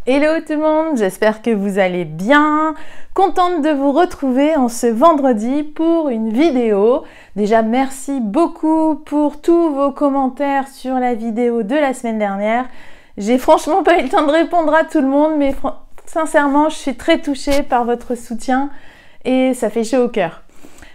Hello tout le monde, j'espère que vous allez bien. Contente de vous retrouver en ce vendredi pour une vidéo. Déjà merci beaucoup pour tous vos commentaires sur la vidéo de la semaine dernière. J'ai franchement pas eu le temps de répondre à tout le monde, mais sincèrement je suis très touchée par votre soutien et ça fait chaud au cœur.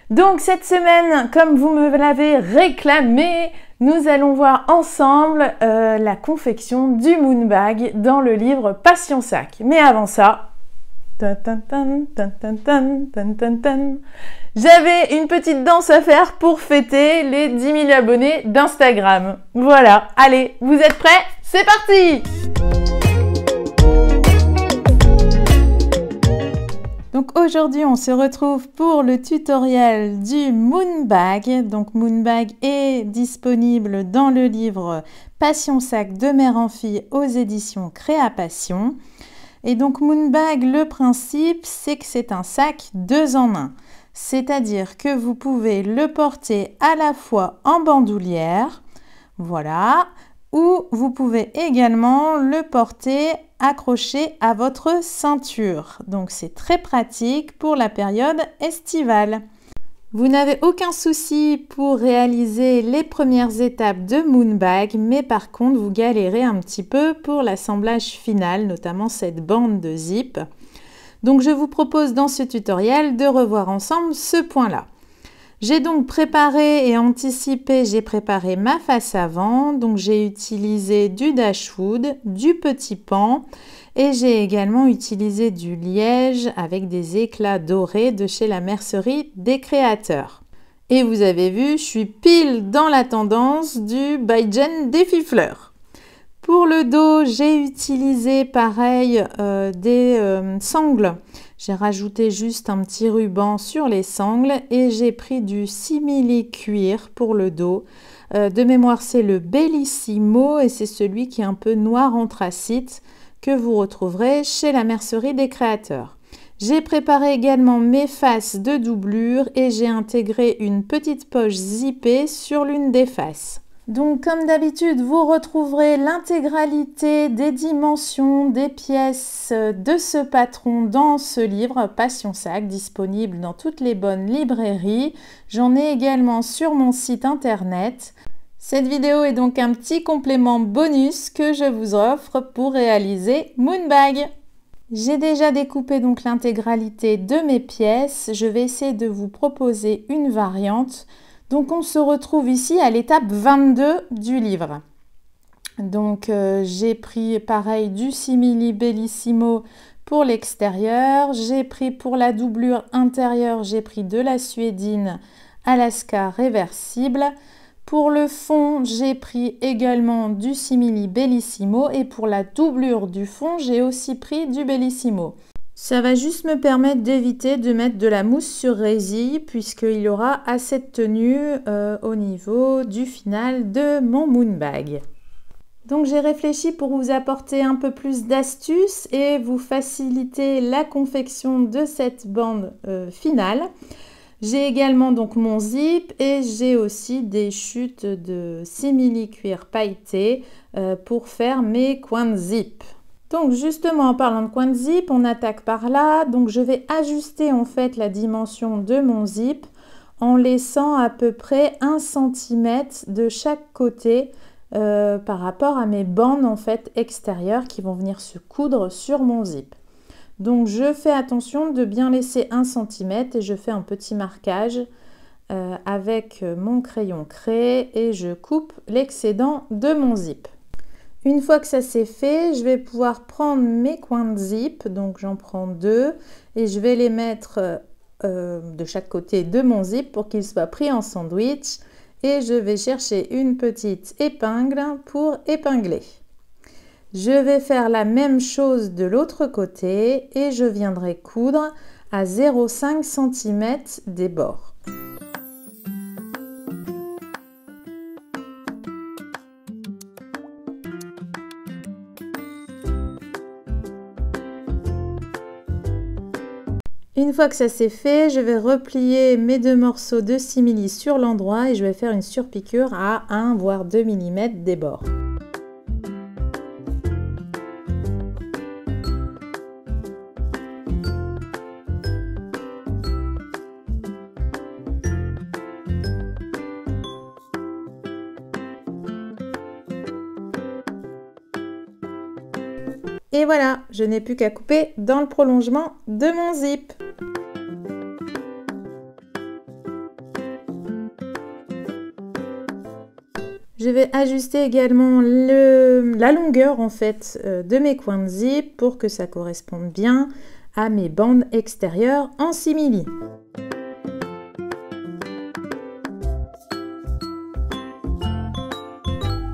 Donc cette semaine, comme vous me l'avez réclamé, nous allons voir ensemble la confection du Moon Bag dans le livre Passion Sac. Mais avant ça, j'avais une petite danse à faire pour fêter les 10 000 abonnés d'Instagram. Voilà, allez, vous êtes prêts? C'est parti! Donc aujourd'hui, on se retrouve pour le tutoriel du Moon Bag. Donc Moon Bag est disponible dans le livre Passion Sac de mère en fille aux éditions Créapassion. Et donc Moon Bag, le principe, c'est que c'est un sac 2 en 1. C'est-à-dire que vous pouvez le porter à la fois en bandoulière, voilà, ou vous pouvez également le porter accroché à votre ceinture. Donc c'est très pratique pour la période estivale. Vous n'avez aucun souci pour réaliser les premières étapes de Moon Bag, mais par contre vous galérez un petit peu pour l'assemblage final, notamment cette bande de zip. Donc je vous propose dans ce tutoriel de revoir ensemble ce point-là. J'ai donc préparé et anticipé, j'ai préparé ma face avant, donc j'ai utilisé du Dashwood, du petit pan et j'ai également utilisé du liège avec des éclats dorés de chez la mercerie des créateurs. Et vous avez vu, je suis pile dans la tendance du By Jen Défi Fleurs. Pour le dos, j'ai utilisé pareil des sangles. J'ai rajouté juste un petit ruban sur les sangles et j'ai pris du simili cuir pour le dos. De mémoire, c'est le Bellissimo et c'est celui qui est un peu noir anthracite que vous retrouverez chez la mercerie des créateurs. J'ai préparé également mes faces de doublure et j'ai intégré une petite poche zippée sur l'une des faces. Donc comme d'habitude, vous retrouverez l'intégralité des dimensions des pièces de ce patron dans ce livre Passion Sac, disponible dans toutes les bonnes librairies. J'en ai également sur mon site internet. Cette vidéo est donc un petit complément bonus que je vous offre pour réaliser Moon Bag. J'ai déjà découpé donc l'intégralité de mes pièces. Je vais essayer de vous proposer une variante. Donc on se retrouve ici à l'étape 22 du livre. Donc j'ai pris pareil du simili Bellissimo pour l'extérieur. J'ai pris pour la doublure intérieure, j'ai pris de la suédine Alaska réversible. Pour le fond, j'ai pris également du simili Bellissimo et pour la doublure du fond, j'ai aussi pris du Bellissimo. Ça va juste me permettre d'éviter de mettre de la mousse sur résille puisqu'il y aura assez de tenue au niveau du final de mon Moon Bag. Donc j'ai réfléchi pour vous apporter un peu plus d'astuces et vous faciliter la confection de cette bande finale. J'ai également donc mon zip et j'ai aussi des chutes de simili cuir pailleté pour faire mes coins de zip. Donc justement en parlant de coin de zip, on attaque par là. Donc je vais ajuster en fait la dimension de mon zip en laissant à peu près 1 cm de chaque côté par rapport à mes bandes en fait extérieures qui vont venir se coudre sur mon zip. Donc je fais attention de bien laisser 1 cm et je fais un petit marquage avec mon crayon craie et je coupe l'excédent de mon zip. Une fois que ça c'est fait, je vais pouvoir prendre mes coins de zip, donc j'en prends 2 et je vais les mettre de chaque côté de mon zip pour qu'ils soient pris en sandwich et je vais chercher une petite épingle pour épingler. Je vais faire la même chose de l'autre côté et je viendrai coudre à 0,5 cm des bords. Une fois que ça c'est fait, je vais replier mes 2 morceaux de simili sur l'endroit et je vais faire une surpiqûre à 1 voire 2 mm des bords. Et voilà, je n'ai plus qu'à couper dans le prolongement de mon zip. Je vais ajuster également la longueur en fait de mes coins de zip pour que ça corresponde bien à mes bandes extérieures en simili.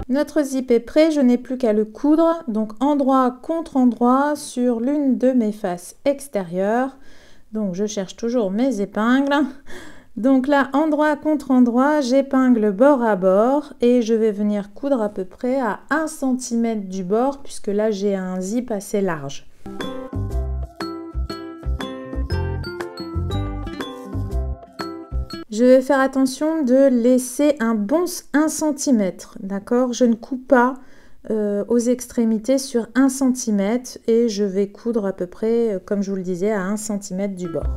Notre zip est prêt, je n'ai plus qu'à le coudre, donc endroit contre endroit sur l'une de mes faces extérieures. Donc je cherche toujours mes épingles. Donc là, endroit contre endroit, j'épingle bord à bord et je vais venir coudre à peu près à 1 cm du bord puisque là j'ai un zip assez large. Je vais faire attention de laisser un bon 1 cm, d'accord? Je ne coupe pas aux extrémités sur 1 cm et je vais coudre à peu près, comme je vous le disais, à 1 cm du bord.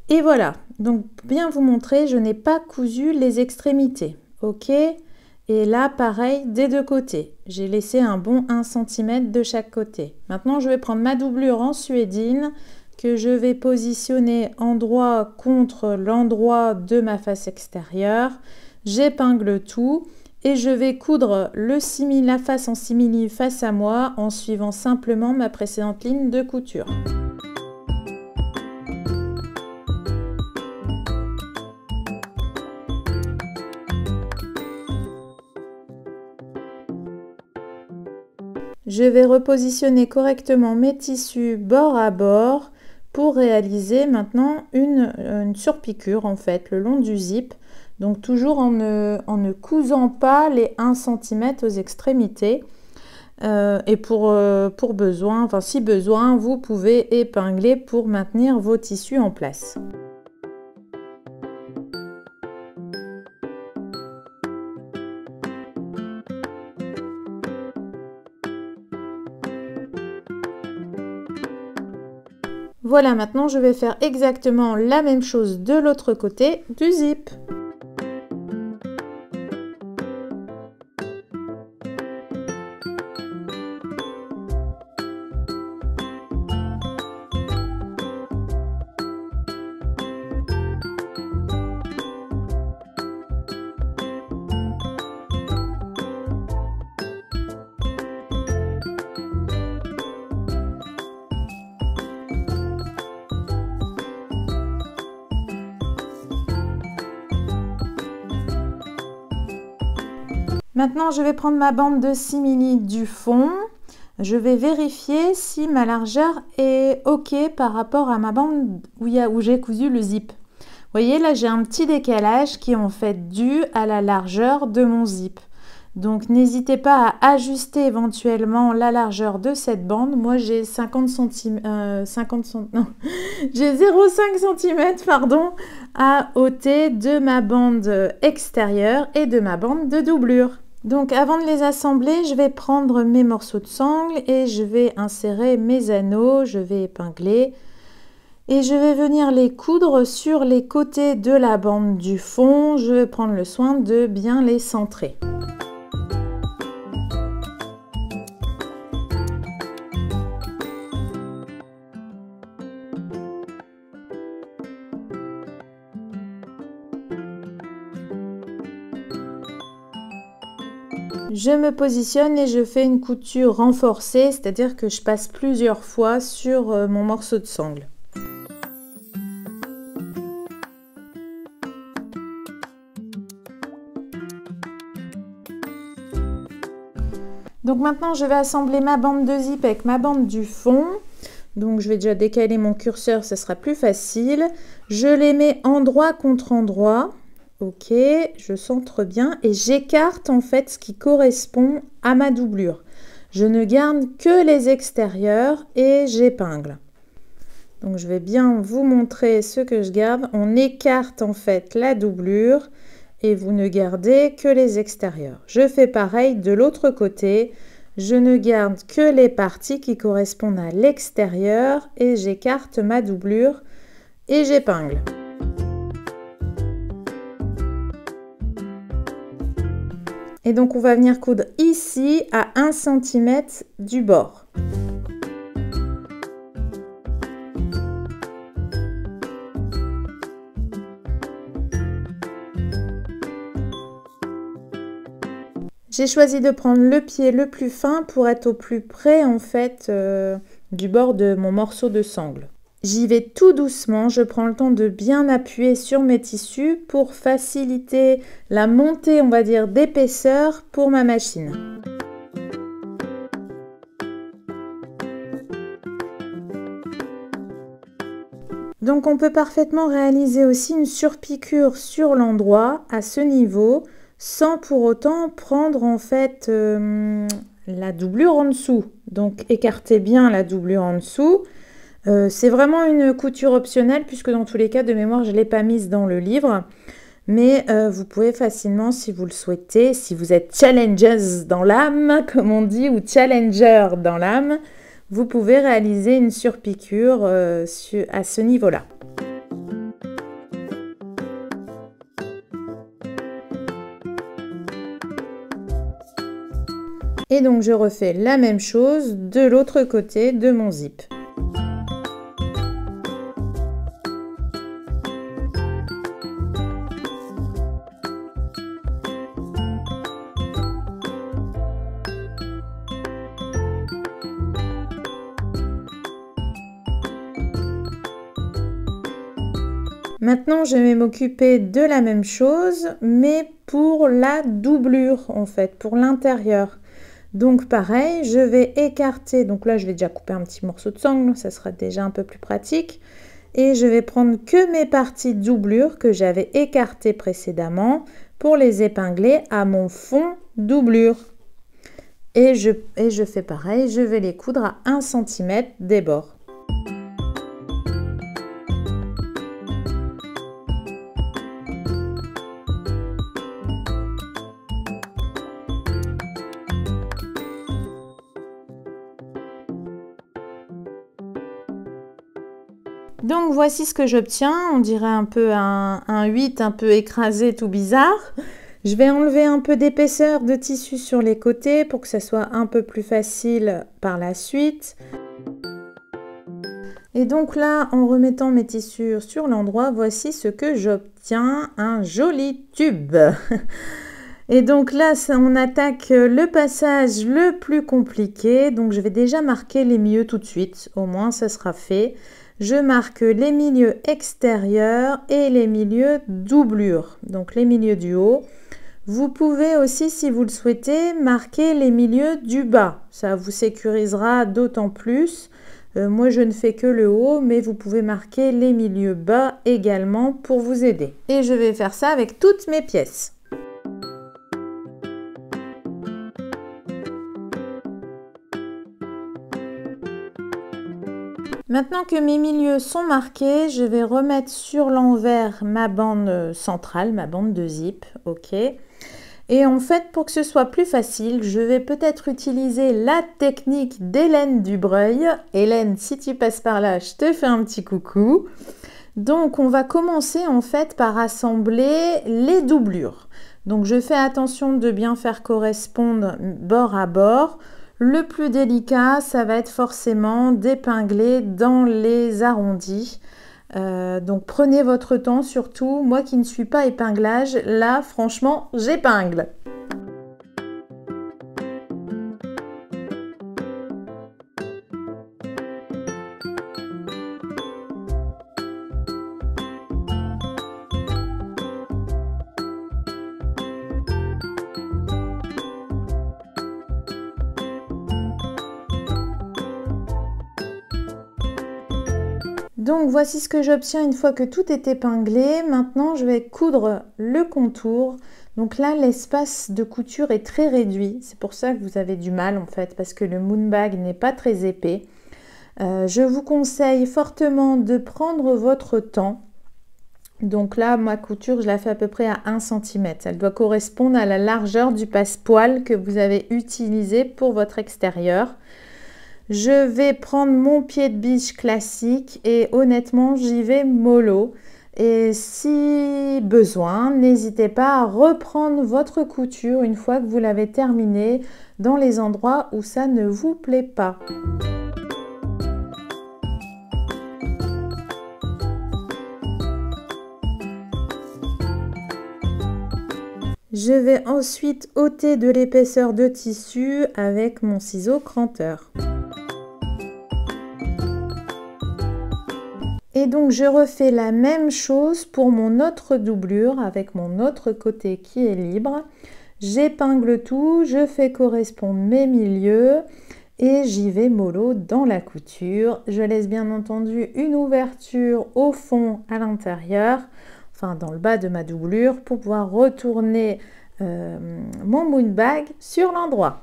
Et voilà, donc bien vous montrer, je n'ai pas cousu les extrémités, ok? Et là, pareil, des deux côtés. J'ai laissé un bon 1 cm de chaque côté. Maintenant, je vais prendre ma doublure en suédine que je vais positionner endroit contre l'endroit de ma face extérieure. J'épingle tout et je vais coudre la face en simili face à moi en suivant simplement ma précédente ligne de couture. Je vais repositionner correctement mes tissus bord à bord pour réaliser maintenant une surpiqûre en fait le long du zip. Donc toujours en ne cousant pas les 1 cm aux extrémités. Et pour besoin, enfin si besoin, vous pouvez épingler pour maintenir vos tissus en place. Voilà, maintenant je vais faire exactement la même chose de l'autre côté du zip. Maintenant, je vais prendre ma bande de simili du fond. Je vais vérifier si ma largeur est OK par rapport à ma bande où j'ai cousu le zip. Vous voyez, là, j'ai un petit décalage qui est en fait dû à la largeur de mon zip. Donc, n'hésitez pas à ajuster éventuellement la largeur de cette bande. Moi, j'ai 50 cm, non, j'ai 0,5 cm, pardon, à ôter de ma bande extérieure et de ma bande de doublure. Donc avant de les assembler, je vais prendre mes morceaux de sangle et je vais insérer mes anneaux, je vais épingler et je vais venir les coudre sur les côtés de la bande du fond. Je vais prendre le soin de bien les centrer. Je me positionne et je fais une couture renforcée, c'est-à-dire que je passe plusieurs fois sur mon morceau de sangle. Donc maintenant, je vais assembler ma bande de zip avec ma bande du fond. Donc je vais déjà décaler mon curseur, ce sera plus facile. Je les mets endroit contre endroit. Ok, je centre bien et j'écarte en fait ce qui correspond à ma doublure. Je ne garde que les extérieurs et j'épingle. Donc je vais bien vous montrer ce que je garde. On écarte en fait la doublure et vous ne gardez que les extérieurs. Je fais pareil de l'autre côté. je ne garde que les parties qui correspondent à l'extérieur et j'écarte ma doublure et j'épingle. Et donc on va venir coudre ici à 1 cm du bord. J'ai choisi de prendre le pied le plus fin pour être au plus près en fait du bord de mon morceau de sangle. J'y vais tout doucement, je prends le temps de bien appuyer sur mes tissus pour faciliter la montée, on va dire, d'épaisseur pour ma machine. Donc on peut parfaitement réaliser aussi une surpiqûre sur l'endroit à ce niveau sans pour autant prendre en fait la doublure en dessous. Donc écartez bien la doublure en dessous. C'est vraiment une couture optionnelle puisque dans tous les cas de mémoire je ne l'ai pas mise dans le livre. Mais vous pouvez facilement si vous le souhaitez, si vous êtes challengers dans l'âme comme on dit ou challenger dans l'âme, vous pouvez réaliser une surpiqûre à ce niveau-là. Et donc je refais la même chose de l'autre côté de mon zip. Maintenant, je vais m'occuper de la même chose, mais pour la doublure, en fait, pour l'intérieur. Donc, pareil, je vais écarter. Donc là, je vais déjà couper un petit morceau de sangle, ça sera déjà un peu plus pratique. Et je vais prendre que mes parties de doublure que j'avais écartées précédemment pour les épingler à mon fond doublure. Et je fais pareil, je vais les coudre à 1 cm des bords. Donc voici ce que j'obtiens, on dirait un peu un 8 un peu écrasé, tout bizarre. Je vais enlever un peu d'épaisseur de tissu sur les côtés pour que ça soit un peu plus facile par la suite. Et donc là, en remettant mes tissus sur l'endroit, voici ce que j'obtiens, un joli tube. Et donc là, on attaque le passage le plus compliqué. Donc je vais déjà marquer les milieux tout de suite, au moins ça sera fait. Je marque les milieux extérieurs et les milieux doublure, donc les milieux du haut. Vous pouvez aussi, si vous le souhaitez, marquer les milieux du bas. Ça vous sécurisera d'autant plus. Moi, je ne fais que le haut, mais vous pouvez marquer les milieux bas également pour vous aider. Et je vais faire ça avec toutes mes pièces. Maintenant que mes milieux sont marqués, je vais remettre sur l'envers ma bande centrale, ma bande de zip, ok. Et en fait, pour que ce soit plus facile, je vais peut-être utiliser la technique d'Hélène Dubreuil. Hélène, si tu passes par là, je te fais un petit coucou. Donc, on va commencer en fait par assembler les doublures. Donc, je fais attention de bien faire correspondre bord à bord. Le plus délicat, ça va être forcément d'épingler dans les arrondis. Donc prenez votre temps surtout. Moi qui ne suis pas épinglage, là franchement j'épingle. Donc voici ce que j'obtiens une fois que tout est épinglé. Maintenant je vais coudre le contour. Donc là l'espace de couture est très réduit. C'est pour ça que vous avez du mal en fait parce que le moon bag n'est pas très épais. Je vous conseille fortement de prendre votre temps, Donc là, ma couture, je la fais à peu près à 1 cm. Elle doit correspondre à la largeur du passepoil que vous avez utilisé pour votre extérieur. Je vais prendre mon pied de biche classique et honnêtement, j'y vais mollo. Et si besoin, n'hésitez pas à reprendre votre couture une fois que vous l'avez terminée dans les endroits où ça ne vous plaît pas. Je vais ensuite ôter de l'épaisseur de tissu avec mon ciseau cranteur. Et donc je refais la même chose pour mon autre doublure avec mon autre côté qui est libre. J'épingle tout, je fais correspondre mes milieux et j'y vais mollo dans la couture. Je laisse bien entendu une ouverture au fond à l'intérieur, enfin dans le bas de ma doublure pour pouvoir retourner mon moon bag sur l'endroit.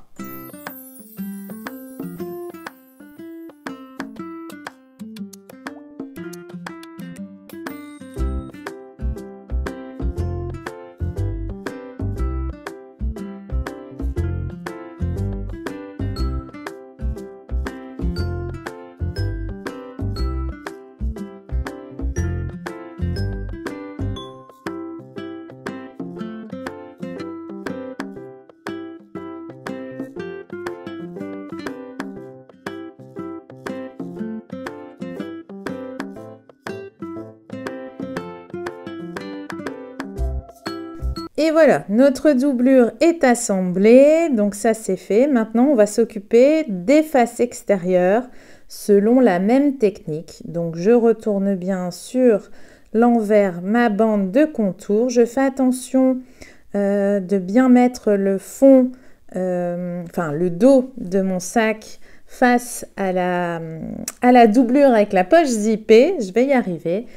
Et voilà, notre doublure est assemblée, donc ça c'est fait. Maintenant, on va s'occuper des faces extérieures selon la même technique. Donc, je retourne bien sur l'envers ma bande de contour. Je fais attention de bien mettre le fond, enfin le dos de mon sac face à la doublure avec la poche zippée. Je vais y arriver.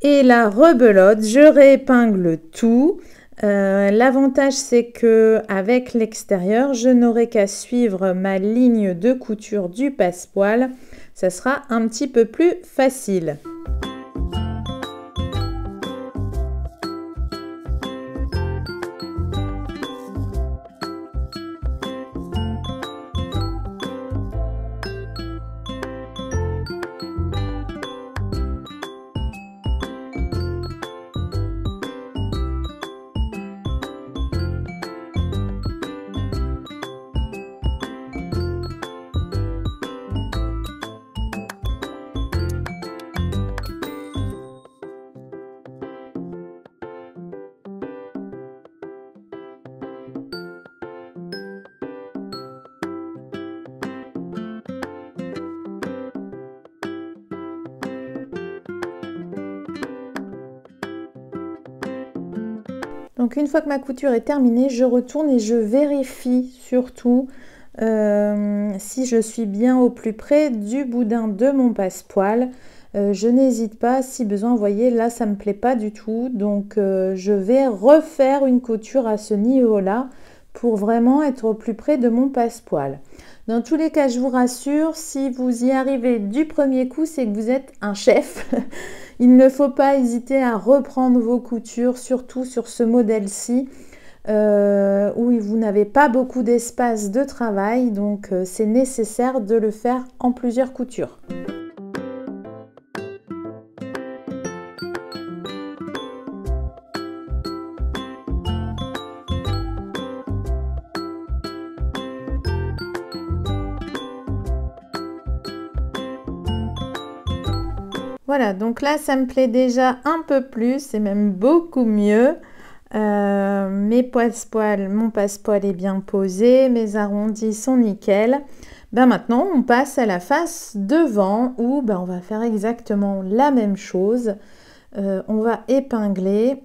Et la rebelote, je réépingle tout. L'avantage c'est que avec l'extérieur, je n'aurai qu'à suivre ma ligne de couture du passepoil. Ça sera un petit peu plus facile. Donc une fois que ma couture est terminée, je retourne et je vérifie surtout si je suis bien au plus près du boudin de mon passepoil. Je n'hésite pas, si besoin, vous voyez, là ça ne me plaît pas du tout. Donc je vais refaire une couture à ce niveau-là pour vraiment être au plus près de mon passepoil. Dans tous les cas, je vous rassure, si vous y arrivez du premier coup, c'est que vous êtes un chef. Il ne faut pas hésiter à reprendre vos coutures, surtout sur ce modèle-ci, où vous n'avez pas beaucoup d'espace de travail, donc c'est nécessaire de le faire en plusieurs coutures. Voilà, donc là, ça me plaît déjà un peu plus et même beaucoup mieux. Mon passepoil est bien posé, mes arrondis sont nickel. Ben maintenant, on passe à la face devant où on va faire exactement la même chose. On va épingler.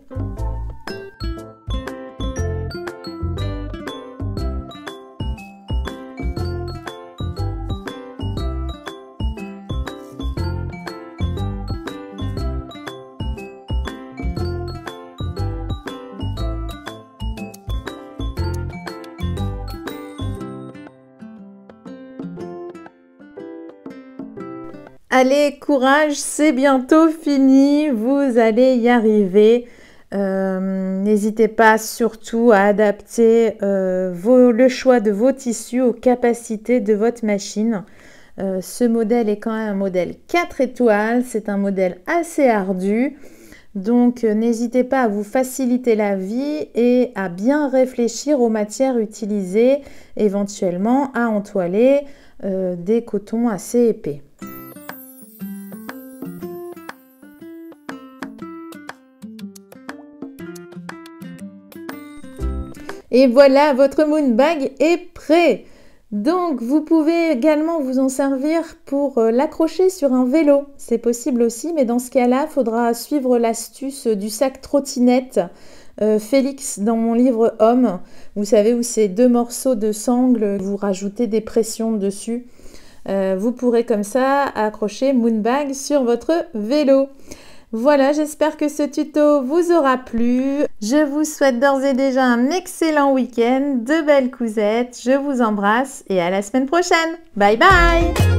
Allez, courage, c'est bientôt fini, vous allez y arriver. N'hésitez pas surtout à adapter le choix de vos tissus aux capacités de votre machine. Ce modèle est quand même un modèle 4 étoiles, c'est un modèle assez ardu. Donc, n'hésitez pas à vous faciliter la vie et à bien réfléchir aux matières utilisées, éventuellement à entoiler des cotons assez épais. Et voilà, votre moon bag est prêt. Donc, vous pouvez également vous en servir pour l'accrocher sur un vélo. C'est possible aussi, mais dans ce cas-là, il faudra suivre l'astuce du sac trottinette Félix dans mon livre Homme. Vous savez, où c'est 2 morceaux de sangle, vous rajoutez des pressions dessus. Vous pourrez comme ça accrocher moon bag sur votre vélo. Voilà, j'espère que ce tuto vous aura plu. Je vous souhaite d'ores et déjà un excellent week-end, de belles cousettes. Je vous embrasse et à la semaine prochaine. Bye bye!